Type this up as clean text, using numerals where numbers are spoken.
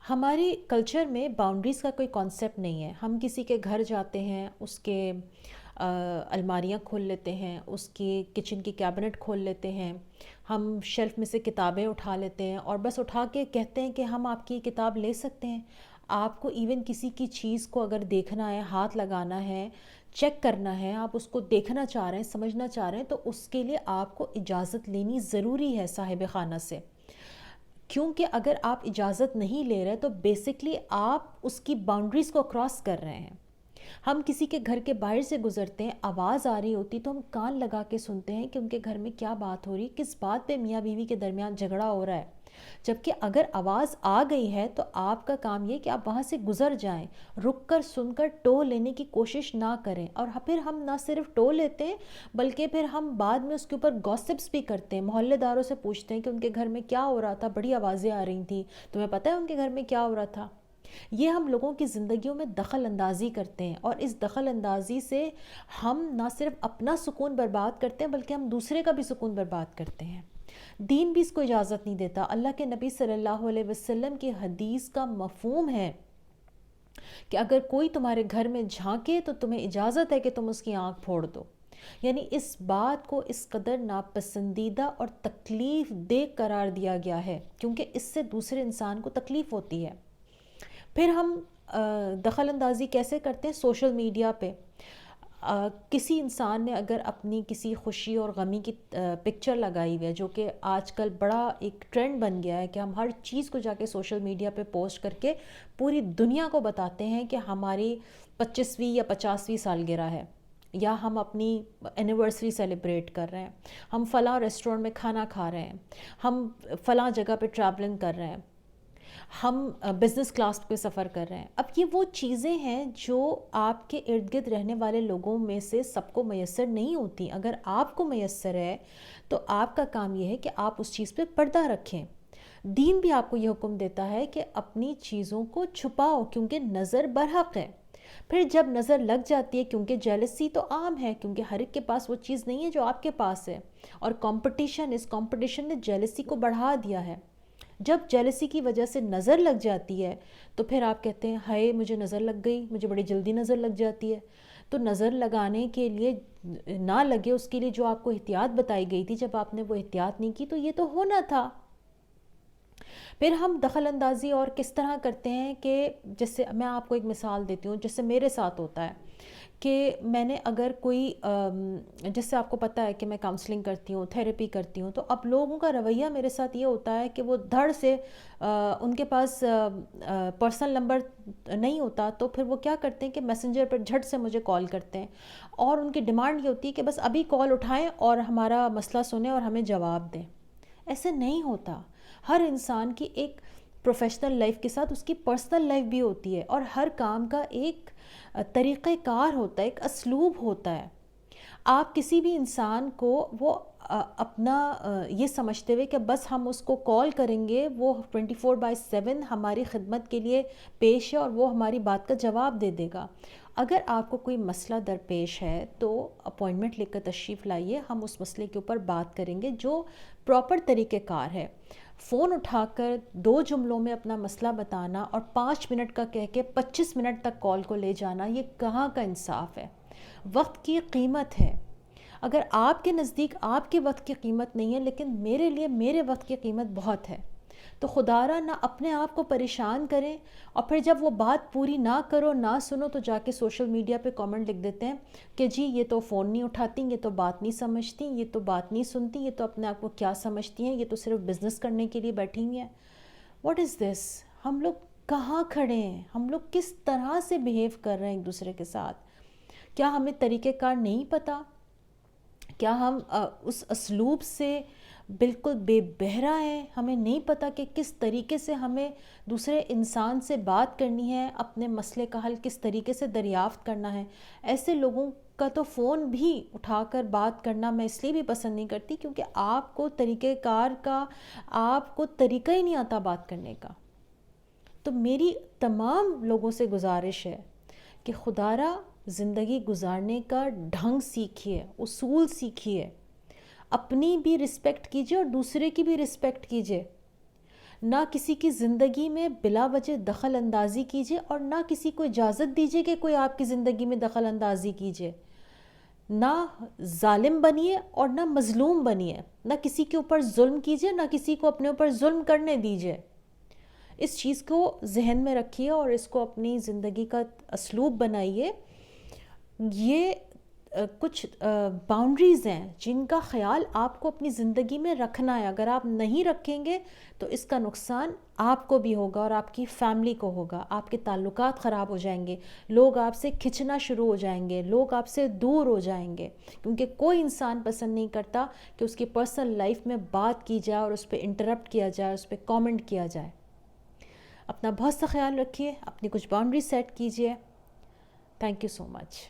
ہماری کلچر میں باؤنڈریز کا کوئی کانسیپٹ نہیں ہے. ہم کسی کے گھر جاتے ہیں، اس کے الماریاں کھول لیتے ہیں، اس کی کچن کی کیبنٹ کھول لیتے ہیں، ہم شیلف میں سے کتابیں اٹھا لیتے ہیں اور بس اٹھا کے کہتے ہیں کہ ہم آپ کی کتاب لے سکتے ہیں. آپ کو ایون کسی کی چیز کو اگر دیکھنا ہے، ہاتھ لگانا ہے، چیک کرنا ہے، آپ اس کو دیکھنا چاہ رہے ہیں، سمجھنا چاہ رہے ہیں، تو اس کے لیے آپ کو اجازت لینی ضروری ہے صاحب خانہ سے. کیونکہ اگر آپ اجازت نہیں لے رہے تو بیسکلی آپ اس کی باؤنڈریز کو کراس کر رہے ہیں. ہم کسی کے گھر کے باہر سے گزرتے ہیں، آواز آ رہی ہوتی تو ہم کان لگا کے سنتے ہیں کہ ان کے گھر میں کیا بات ہو رہی، کس بات پہ میاں بیوی کے درمیان جھگڑا ہو رہا ہے. جبکہ اگر آواز آ گئی ہے تو آپ کا کام یہ کہ آپ وہاں سے گزر جائیں، رک کر سن کر ٹو لینے کی کوشش نہ کریں. اور پھر ہم نہ صرف ٹو لیتے ہیں بلکہ پھر ہم بعد میں اس کے اوپر گوسپس بھی کرتے ہیں. محلے داروں سے پوچھتے ہیں کہ ان کے گھر میں کیا ہو رہا تھا، بڑی آوازیں آ رہی تھیں، تمہیں پتہ ہے ان کے گھر میں کیا ہو رہا تھا. یہ ہم لوگوں کی زندگیوں میں دخل اندازی کرتے ہیں، اور اس دخل اندازی سے ہم نہ صرف اپنا سکون برباد کرتے ہیں بلکہ ہم دوسرے کا بھی سکون برباد کرتے ہیں. دین بھی اس کو اجازت نہیں دیتا. اللہ کے نبی صلی اللہ علیہ وسلم کی حدیث کا مفہوم ہے کہ اگر کوئی تمہارے گھر میں جھانکے تو تمہیں اجازت ہے کہ تم اس کی آنکھ پھوڑ دو. یعنی اس بات کو اس قدر ناپسندیدہ اور تکلیف دہ قرار دیا گیا ہے کیونکہ اس سے دوسرے انسان کو تکلیف ہوتی ہے. پھر ہم دخل اندازی کیسے کرتے ہیں؟ سوشل میڈیا پہ کسی انسان نے اگر اپنی کسی خوشی اور غمی کی پکچر لگائی ہوئی ہے، جو کہ آج کل بڑا ایک ٹرینڈ بن گیا ہے کہ ہم ہر چیز کو جا کے سوشل میڈیا پہ پوسٹ کر کے پوری دنیا کو بتاتے ہیں کہ ہماری 25ویں یا 50ویں سالگرہ ہے، یا ہم اپنی اینیورسری سیلیبریٹ کر رہے ہیں، ہم فلاں ریسٹورنٹ میں کھانا کھا رہے ہیں، ہم فلاں جگہ پہ ٹریولنگ کر رہے ہیں، ہم بزنس کلاس پہ سفر کر رہے ہیں. اب یہ وہ چیزیں ہیں جو آپ کے ارد گرد رہنے والے لوگوں میں سے سب کو میسر نہیں ہوتی. اگر آپ کو میسر ہے تو آپ کا کام یہ ہے کہ آپ اس چیز پہ پردہ رکھیں. دین بھی آپ کو یہ حکم دیتا ہے کہ اپنی چیزوں کو چھپاؤ کیونکہ نظر برحق ہے. پھر جب نظر لگ جاتی ہے، کیونکہ جیلسی تو عام ہے کیونکہ ہر ایک کے پاس وہ چیز نہیں ہے جو آپ کے پاس ہے، اور اس کمپٹیشن نے جیلسی کو بڑھا دیا ہے. جب جیلسی کی وجہ سے نظر لگ جاتی ہے تو پھر آپ کہتے ہیں ہائے مجھے نظر لگ گئی، مجھے بڑی جلدی نظر لگ جاتی ہے. تو نظر لگانے کے لیے نہ لگے اس کے لیے جو آپ کو احتیاط بتائی گئی تھی، جب آپ نے وہ احتیاط نہیں کی تو یہ تو ہونا تھا. پھر ہم دخل اندازی اور کس طرح کرتے ہیں کہ جیسے میں آپ کو ایک مثال دیتی ہوں، جیسے میرے ساتھ ہوتا ہے کہ میں نے اگر کوئی جس سے آپ کو پتہ ہے کہ میں کاؤنسلنگ کرتی ہوں، تھیراپی کرتی ہوں، تو اب لوگوں کا رویہ میرے ساتھ یہ ہوتا ہے کہ وہ دھڑ سے ان کے پاس پرسنل نمبر نہیں ہوتا تو پھر وہ کیا کرتے ہیں کہ میسنجر پر جھٹ سے مجھے کال کرتے ہیں، اور ان کی ڈیمانڈ یہ ہوتی ہے کہ بس ابھی کال اٹھائیں اور ہمارا مسئلہ سنیں اور ہمیں جواب دیں. ایسے نہیں ہوتا. ہر انسان کی ایک پروفیشنل لائف کے ساتھ اس کی پرسنل لائف بھی ہوتی ہے، اور ہر کام کا ایک طریقہ کار ہوتا ہے، ایک اسلوب ہوتا ہے. آپ کسی بھی انسان کو وہ اپنا یہ سمجھتے ہوئے کہ بس ہم اس کو کال کریں گے، وہ 24/7 ہماری خدمت کے لیے پیش ہے اور وہ ہماری بات کا جواب دے دے گا. اگر آپ کو کوئی مسئلہ درپیش ہے تو اپوائنٹمنٹ لے کر تشریف لائیے، ہم اس مسئلے کے اوپر بات کریں گے جو پراپر طریقہ کار ہے. فون اٹھا کر 2 جملوں میں اپنا مسئلہ بتانا اور 5 منٹ کا کہہ کے 25 منٹ تک کال کو لے جانا، یہ کہاں کا انصاف ہے؟ وقت کی قیمت ہے. اگر آپ کے نزدیک آپ کے وقت کی قیمت نہیں ہے، لیکن میرے لیے میرے وقت کی قیمت بہت ہے، تو خدا را نہ اپنے آپ کو پریشان کریں، اور پھر جب وہ بات پوری نہ کرو، نہ سنو، تو جا کے سوشل میڈیا پہ کامنٹ لکھ دیتے ہیں کہ جی یہ تو فون نہیں اٹھاتی، یہ تو بات نہیں سمجھتی، یہ تو بات نہیں سنتی، یہ تو اپنے آپ کو کیا سمجھتی ہیں، یہ تو صرف بزنس کرنے کے لیے بیٹھی ہوئی ہیں. واٹ از دس؟ ہم لوگ کہاں کھڑے ہیں؟ ہم لوگ کس طرح سے بیہیو کر رہے ہیں ایک دوسرے کے ساتھ؟ کیا ہمیں طریقہ کار نہیں پتہ؟ کیا ہم اس اسلوب سے بالکل بے بہرا ہیں؟ ہمیں نہیں پتہ کہ کس طریقے سے ہمیں دوسرے انسان سے بات کرنی ہے، اپنے مسئلے کا حل کس طریقے سے دریافت کرنا ہے. ایسے لوگوں کا تو فون بھی اٹھا کر بات کرنا میں اس لیے بھی پسند نہیں کرتی کیونکہ آپ کو طریقہ کار کا، آپ کو طریقہ ہی نہیں آتا بات کرنے کا. تو میری تمام لوگوں سے گزارش ہے کہ خدا را زندگی گزارنے کا ڈھنگ سیکھیے، اصول سیکھیے، اپنی بھی رسپیکٹ کیجیے اور دوسرے کی بھی رسپیکٹ کیجیے. نہ کسی کی زندگی میں بلا وجہ دخل اندازی کیجیے، اور نہ کسی کو اجازت دیجیے کہ کوئی آپ کی زندگی میں دخل اندازی کیجیے۔ نہ ظالم بنیے اور نہ مظلوم بنیے، نہ کسی کے اوپر ظلم کیجیے، نہ کسی کو اپنے اوپر ظلم کرنے دیجیے۔ اس چیز کو ذہن میں رکھیے اور اس کو اپنی زندگی کا اسلوب بنائیے۔ یہ کچھ باؤنڈریز ہیں جن کا خیال آپ کو اپنی زندگی میں رکھنا ہے۔ اگر آپ نہیں رکھیں گے تو اس کا نقصان آپ کو بھی ہوگا اور آپ کی فیملی کو ہوگا، آپ کے تعلقات خراب ہو جائیں گے، لوگ آپ سے کھنچنا شروع ہو جائیں گے، لوگ آپ سے دور ہو جائیں گے، کیونکہ کوئی انسان پسند نہیں کرتا کہ اس کی پرسنل لائف میں بات کی جائے اور اس پہ انٹرپٹ کیا جائے، اس پہ کامنٹ کیا جائے۔ اپنا بہت سا خیال رکھیے، اپنی کچھ باؤنڈری سیٹ کیجیے۔ Thank you so much.